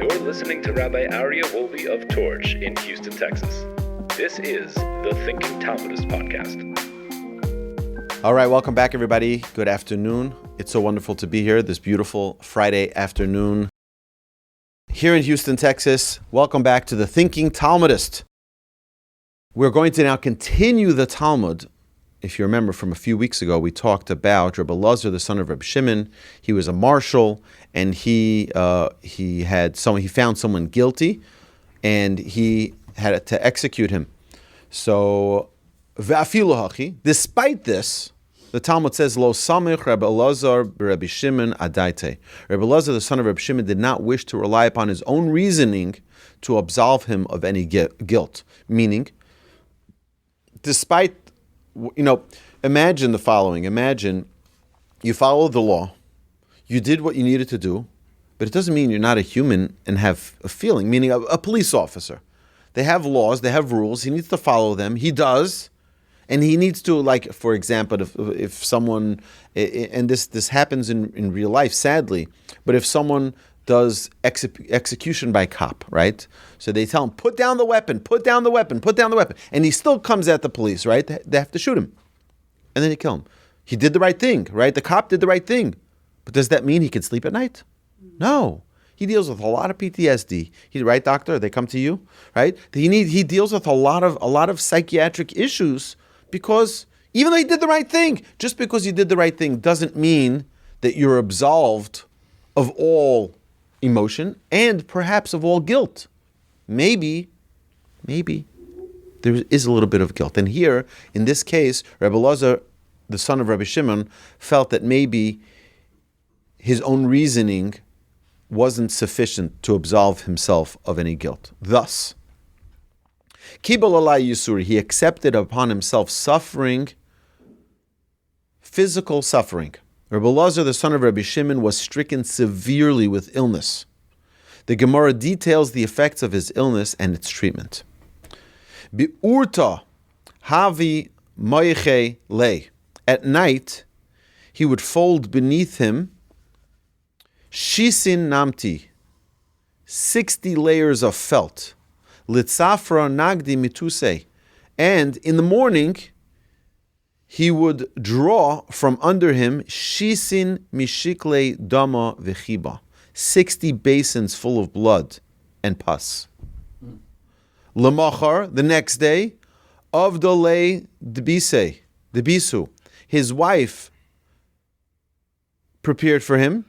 You're listening to Rabbi Aryeh Wolbe of Torch in Houston, Texas. This is the Thinking Talmudist Podcast. All right, welcome back, everybody. Good afternoon. It's so wonderful to be here this beautiful Friday afternoon here in Houston, Texas. Welcome back to the Thinking Talmudist. We're going to now continue the Talmud. If you remember from a few weeks ago, we talked about Rabbi Elazar, the son of Rabbi Shimon. He was a marshal, and he found someone guilty, and he had to execute him. So, ve'afilu hachi, despite this, the Talmud says, Lo samich Rabbi Elazar Rabbi Shimon adaite. Rabbi Elazar, the son of Rabbi Shimon, did not wish to rely upon his own reasoning to absolve him of any guilt. Meaning, despite, imagine the following. Imagine you follow the law, you did what you needed to do, but it doesn't mean you're not a human and have a feeling, meaning a police officer. They have laws, they have rules, he needs to follow them, he does, and he needs to, like, for example, if someone, and this happens in real life, sadly, but if someone does execution by cop, right? So they tell him, put down the weapon, and he still comes at the police, right? They have to shoot him, and then they kill him. He did the right thing, right? The cop did the right thing, but does that mean he can sleep at night? No. He deals with a lot of PTSD. Right, doctor? They come to you, right? He deals with a lot of psychiatric issues because even though he did the right thing, just because you did the right thing doesn't mean that you're absolved of all emotion and perhaps of all guilt. Maybe there is a little bit of guilt. And here, in this case, Rabbi Elazar, the son of Rabbi Shimon, felt that maybe his own reasoning wasn't sufficient to absolve himself of any guilt. Thus, Kibal alai yisuri, he accepted upon himself suffering, physical suffering. Rabbi Elazar, the son of Rabbi Shimon, was stricken severely with illness. The Gemara details the effects of his illness and its treatment. Bi'urta havi moiche lei. At night, he would fold beneath him shisin namti, 60 layers of felt, litzafra nagdi mituse, and in the morning he would draw from under him shisin mishikle dama v'chiba, 60 basins full of blood and pus. Lemachar, the next day, avdalei debisu, his wife prepared for him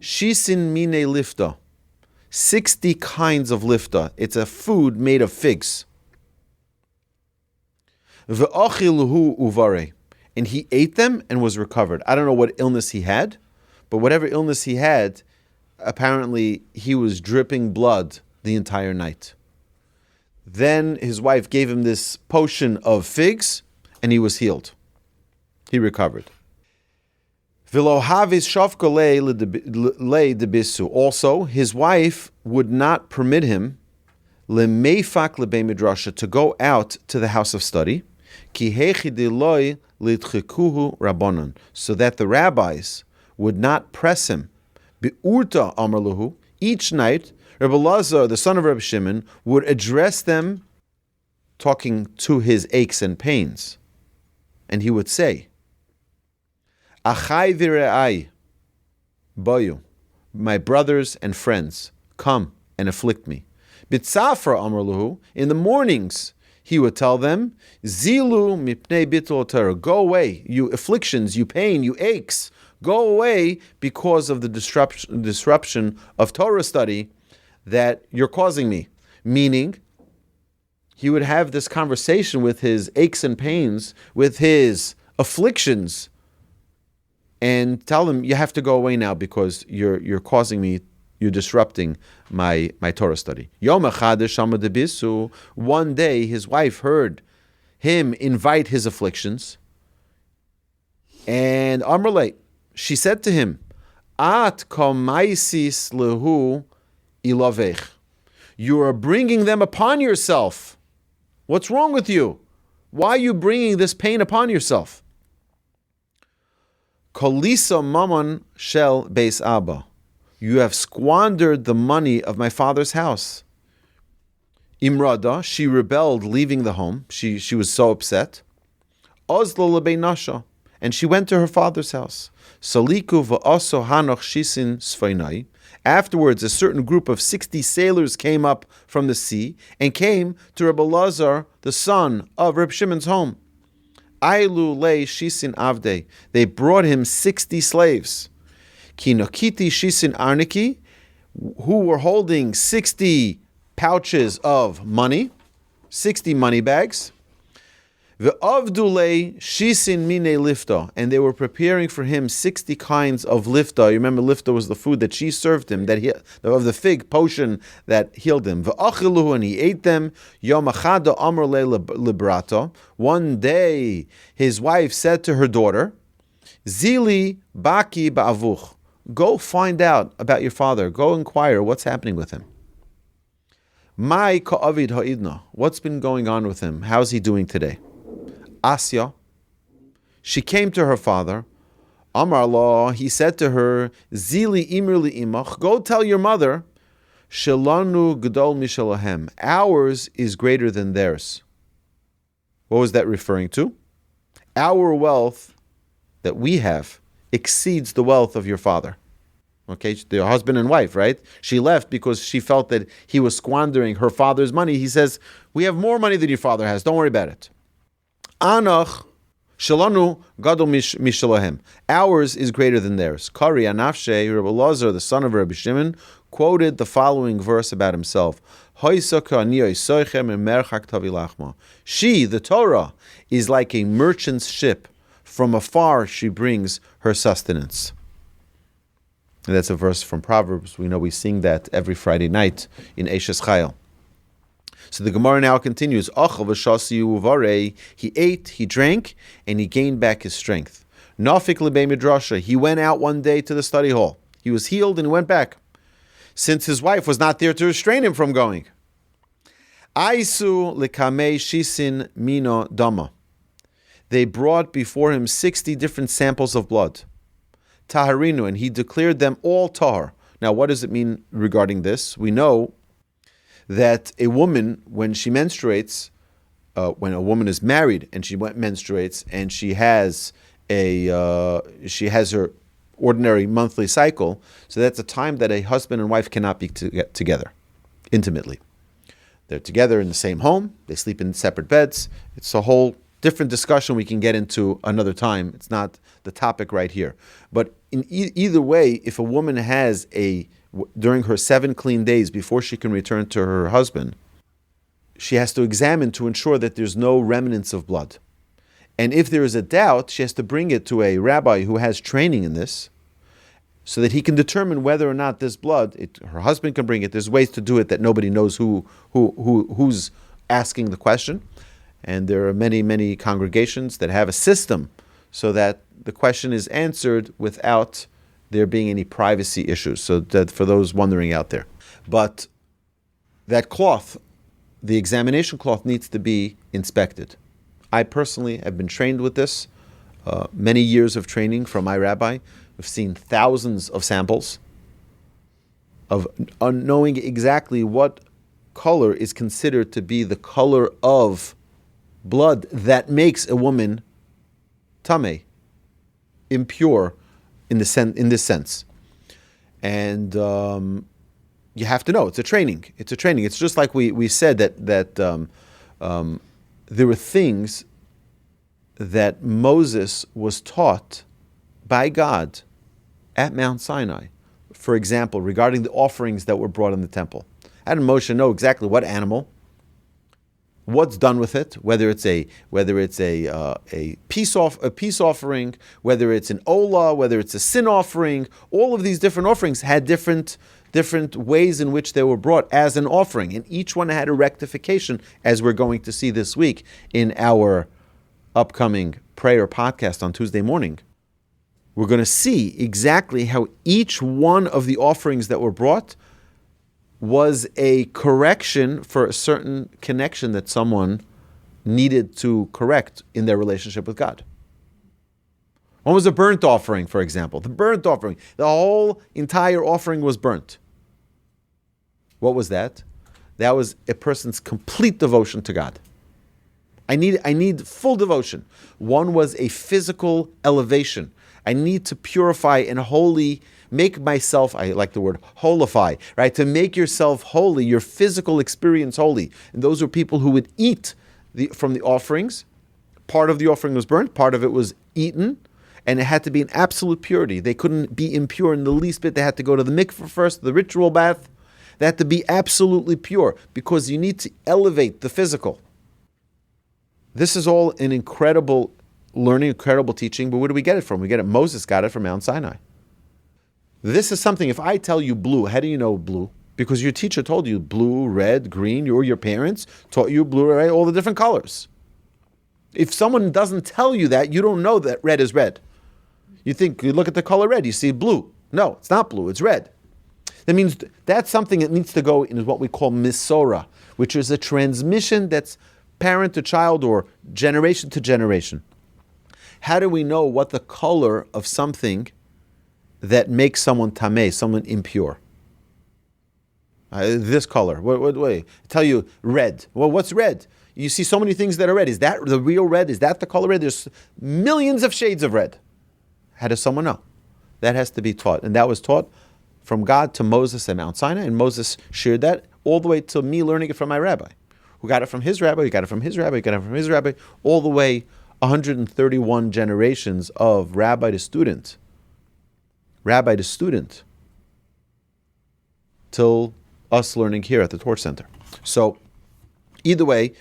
shisin mine lifta, 60 kinds of lifta. It's a food made of figs. Ve'achiluhu uvare, and he ate them and was recovered. I don't know what illness he had, but whatever illness he had, apparently he was dripping blood the entire night. Then his wife gave him this potion of figs, and he was healed. He recovered. Also, his wife would not permit him to go out to the house of study, so that the rabbis would not press him. Each night, Rabbi Elazar, the son of Rabbi Shimon, would address them, talking to his aches and pains, and he would say, Achai v're'ai, boyu, my brothers and friends, come and afflict me. Bitzafra amar, in the mornings he would tell them, Zilu mipnei bittul Torah, go away, you afflictions, you pain, you aches, go away because of the disruption of Torah study that you're causing me. Meaning, he would have this conversation with his aches and pains, with his afflictions, and tell them, you have to go away now because you're causing me, you're disrupting my Torah study. One day, his wife heard him invite his afflictions, and Amrle, she said to him, At komaisis lehu ilavech. You are bringing them upon yourself. What's wrong with you? Why are you bringing this pain upon yourself? Kolisa maman shel beis abba. You have squandered the money of my father's house. Imrada, she rebelled, leaving the home. She was so upset. Ozla lebeinasha, and she went to her father's house. Saliku va'aso hanoch shisin sfainai. Afterwards, a certain group of 60 sailors came up from the sea and came to Rabbi Elazar, the son of Rabbi Shimon's home. Ailu le shisin avde. They brought him 60 slaves. Kinokiti shisin arniki, who were holding 60 pouches of money, 60 money bags. Ve'avdule shisin mine lifta, and they were preparing for him 60 kinds of lifta. You remember, lifta was the food that she served him, of the fig potion that healed him. Ve'achiluhu, and he ate them. Yom achada amar le librata. One day, his wife said to her daughter, Zili baki ba'avuch. Go find out about your father. Go inquire what's happening with him. Mai ka'avid ha'idna. What's been going on with him? How's he doing today? Asya, she came to her father. Amar Allah, he said to her, Zili imir li imach, go tell your mother, Shelanu gedol mishalahem, ours is greater than theirs. What was that referring to? Our wealth that we have exceeds the wealth of your father. Okay, they're husband and wife, right? She left because she felt that he was squandering her father's money. He says, we have more money than your father has, don't worry about it. Anach shalanu gadol mishalahem. Ours is greater than theirs. Kari anafshe, Rabbi Elazar, the son of Rabbi Shimon, quoted the following verse about himself. She, the Torah, is like a merchant's ship. From afar she brings her sustenance. And that's a verse from Proverbs. We know we sing that every Friday night in Eishes Chayil. So the Gemara now continues. He ate, he drank, and he gained back his strength. Nafik lebei midrasha. He went out one day to the study hall. He was healed and he went back, since his wife was not there to restrain him from going. Aisu lekamei shisin mino dama. They brought before him 60 different samples of blood. Taharinu, and he declared them all tahar. Now, what does it mean regarding this? We know that a woman, when she menstruates, when a woman is married and she menstruates and she has her ordinary monthly cycle, so that's a time that a husband and wife cannot be together intimately. They're together in the same home. They sleep in separate beds. It's a whole different discussion we can get into another time. It's not the topic right here. But in either way, if a woman has during her 7 clean days before she can return to her husband, she has to examine to ensure that there's no remnants of blood. And if there is a doubt, she has to bring it to a rabbi who has training in this, so that he can determine whether or not this blood, her husband can bring it. There's ways to do it that nobody knows who's asking the question. And there are many, many congregations that have a system so that the question is answered without there being any privacy issues. So that for those wondering out there. But that cloth, the examination cloth, needs to be inspected. I personally have been trained with this. Many years of training from my rabbi. We've seen thousands of samples of knowing exactly what color is considered to be the color of blood that makes a woman tameh, impure in this sense. And you have to know, it's a training. It's just like we said that there were things that Moses was taught by God at Mount Sinai. For example, regarding the offerings that were brought in the temple. How did Moshe know exactly what animal, what's done with it, whether it's a peace offering, whether it's an olah, whether it's a sin offering? All of these different offerings had different ways in which they were brought as an offering, and each one had a rectification, as we're going to see this week in our upcoming prayer podcast on Tuesday morning. We're going to see exactly how each one of the offerings that were brought was a correction for a certain connection that someone needed to correct in their relationship with God. One was a burnt offering, for example. The burnt offering. The whole entire offering was burnt. What was that? That was a person's complete devotion to God. I need full devotion. One was a physical elevation. I need to purify and make myself, I like the word holify, right? To make yourself holy, your physical experience holy. And those were people who would eat from the offerings. Part of the offering was burnt, part of it was eaten, and it had to be in absolute purity. They couldn't be impure in the least bit. They had to go to the mikveh first, the ritual bath. They had to be absolutely pure because you need to elevate the physical. This is all an incredible learning, incredible teaching, but where do we get it from? Moses got it from Mount Sinai. This is something, if I tell you blue, how do you know blue? Because your teacher told you blue, red, green, or your parents taught you blue, red, all the different colors. If someone doesn't tell you that, you don't know that red is red. You look at the color red, you see blue. No, it's not blue, it's red. That means that's something that needs to go in what we call misora, which is a transmission that's parent to child or generation to generation. How do we know what the color of something that makes someone tameh, someone impure? This color. Wait. Tell you red. Well, what's red? You see so many things that are red. Is that the real red? Is that the color red? There's millions of shades of red. How does someone know? That has to be taught. And that was taught from God to Moses at Mount Sinai. And Moses shared that all the way to me learning it from my rabbi, who got it from his rabbi, who got it from his rabbi, who got it from his rabbi, all the way 131 generations of rabbi to student, till us learning here at the Torch Center. So either way,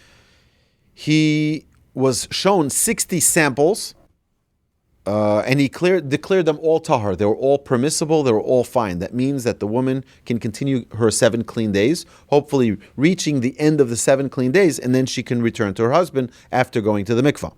he was shown 60 samples, and he declared them all tahar. They were all permissible, they were all fine. That means that the woman can continue her 7 clean days, hopefully reaching the end of the 7 clean days, and then she can return to her husband after going to the mikvah.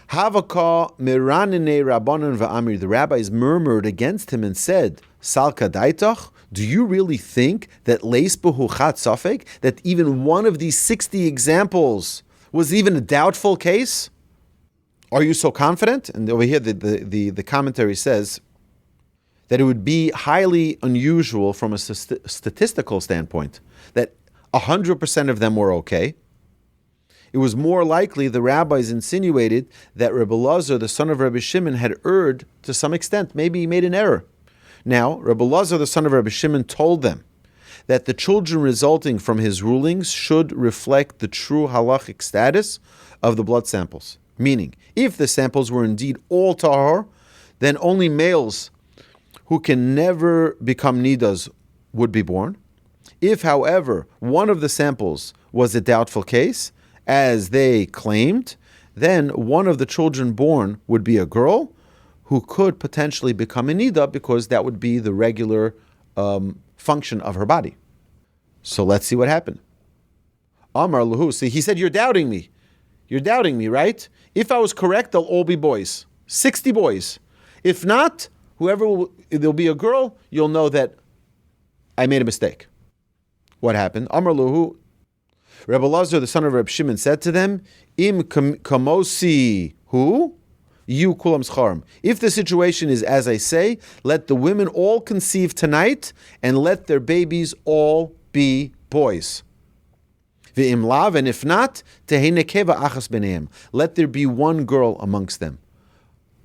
Havaka miranine rabbanan va'amir. The rabbis murmured against him and said, Salka daitach, do you really think that leisbuhu chat safek, that even one of these 60 examples was even a doubtful case? Are you so confident? And over here the commentary says that it would be highly unusual from a statistical standpoint that 100% of them were okay. It was more likely, the rabbis insinuated, that Rabbi Elazar, the son of Rabbi Shimon, had erred to some extent. Maybe he made an error. Now, Rabbi Elazar, the son of Rabbi Shimon, told them that the children resulting from his rulings should reflect the true halachic status of the blood samples. Meaning, if the samples were indeed all tahor, then only males who can never become nidas would be born. If, however, one of the samples was a doubtful case, as they claimed, then one of the children born would be a girl who could potentially become a nida because that would be the regular function of her body. So let's see what happened. Amar Lahu, see, he said, you're doubting me. You're doubting me, right? If I was correct, they'll all be boys. 60 boys. If not, there'll be a girl, you'll know that I made a mistake. What happened? Amar Lahu, Rabbi Elazar, the son of Rabbi Shimon, said to them, Im kamosi hu, you kulam scharim. If the situation is as I say, let the women all conceive tonight, and let their babies all be boys. V'im lav, and if not, tehei nekeva achas b'neim. Let there be one girl amongst them.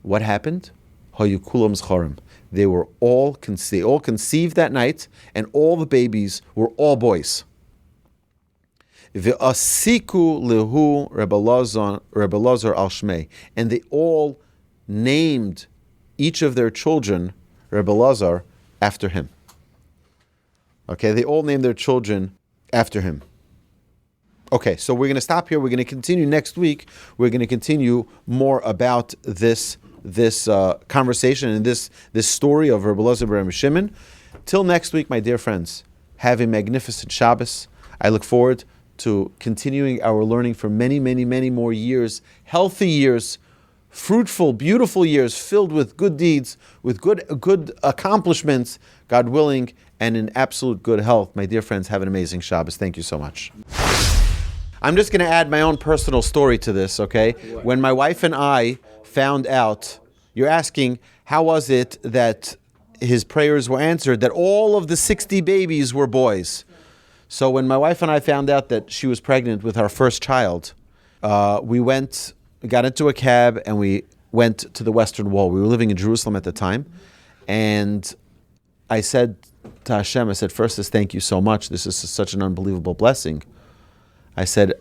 What happened? Hayu kulam scharim. They were all conceived that night, and all the babies were all boys. V'asiku lehu Rabbi Elazar al Shmei, and they all named each of their children Rabbi Elazar after him. Okay, they all named their children after him. Okay, so we're going to stop here. We're going to continue next week. We're going to continue more about this conversation and this story of Rabbi Elazar and Rabbi Shimon. Till next week, my dear friends, have a magnificent Shabbos. I look forward to continuing our learning for many, many, many more years, healthy years, fruitful, beautiful years, filled with good deeds, with good accomplishments, God willing, and in absolute good health. My dear friends, have an amazing Shabbos. Thank you so much. I'm just going to add my own personal story to this, okay? When my wife and I found out You're asking, how was it that his prayers were answered, that all of the 60 babies were boys? So when my wife and I found out that she was pregnant with our first child, we got into a cab and we went to the Western Wall. We were living in Jerusalem at the time. And I said to Hashem, first is thank you so much. This is such an unbelievable blessing. I said,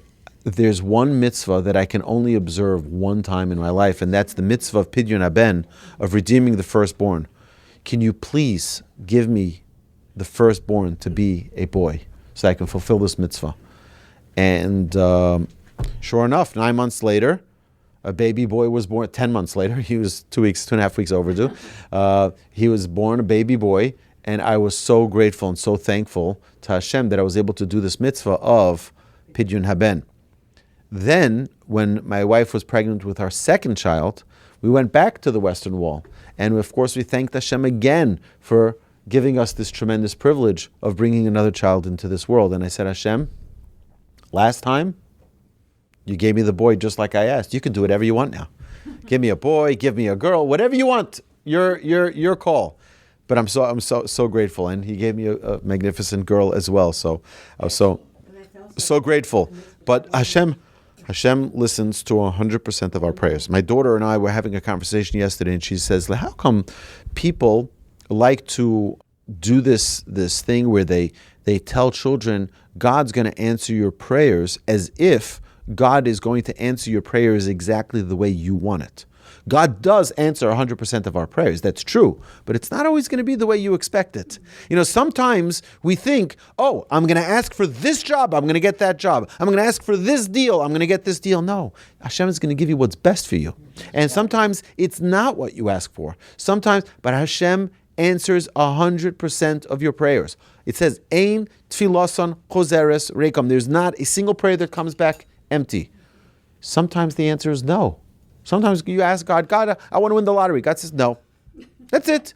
there's one mitzvah that I can only observe one time in my life, and that's the mitzvah of Pidyon Haben, of redeeming the firstborn. Can you please give me the firstborn to be a boy so I can fulfill this mitzvah? And sure enough, 9 months later, a baby boy was born. 10 months later, he was 2.5 weeks overdue. He was born, a baby boy, and I was so grateful and so thankful to Hashem that I was able to do this mitzvah of Pidyon Haben. Then, when my wife was pregnant with our second child, we went back to the Western Wall. And of course, we thanked Hashem again for giving us this tremendous privilege of bringing another child into this world. And I said, Hashem, last time, you gave me the boy just like I asked. You can do whatever you want now. Give me a boy, give me a girl, whatever you want. Your call. But I'm so grateful. And he gave me a magnificent girl as well. So I was so grateful. But Hashem listens to 100% of our prayers. My daughter and I were having a conversation yesterday, and she says, how come people like to do this thing where they tell children, God's going to answer your prayers, as if God is going to answer your prayers exactly the way you want it. God does answer 100% of our prayers. That's true. But it's not always going to be the way you expect it. Sometimes we think, I'm going to ask for this job, I'm going to get that job. I'm going to ask for this deal, I'm going to get this deal. No, Hashem is going to give you what's best for you. And sometimes it's not what you ask for. But Hashem answers 100% of your prayers. It says, Ein tfilason chozeres rekom. There's not a single prayer that comes back empty. Sometimes the answer is no. Sometimes you ask God, I want to win the lottery. God says no. That's it.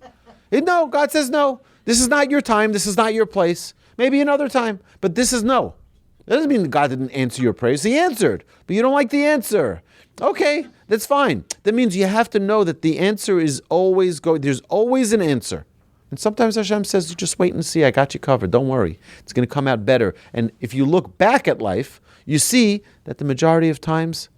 No, God says no. This is not your time. This is not your place. Maybe another time. But this is no. That doesn't mean that God didn't answer your prayers. He answered. But you don't like the answer. Okay, that's fine. That means you have to know that the answer is always going. There's always an answer. And sometimes Hashem says, just wait and see. I got you covered. Don't worry. It's going to come out better. And if you look back at life, you see that the majority of times,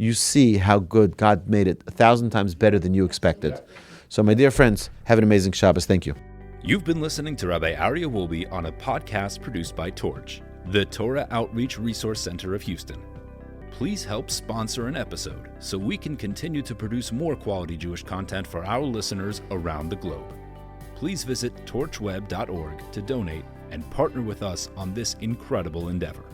you see how good God made it 1,000 times better than you expected. So my dear friends, have an amazing Shabbos. Thank you. You've been listening to Rabbi Aryeh Wolbe on a podcast produced by Torch, the Torah Outreach Resource Center of Houston. Please help sponsor an episode so we can continue to produce more quality Jewish content for our listeners around the globe. Please visit torchweb.org to donate and partner with us on this incredible endeavor.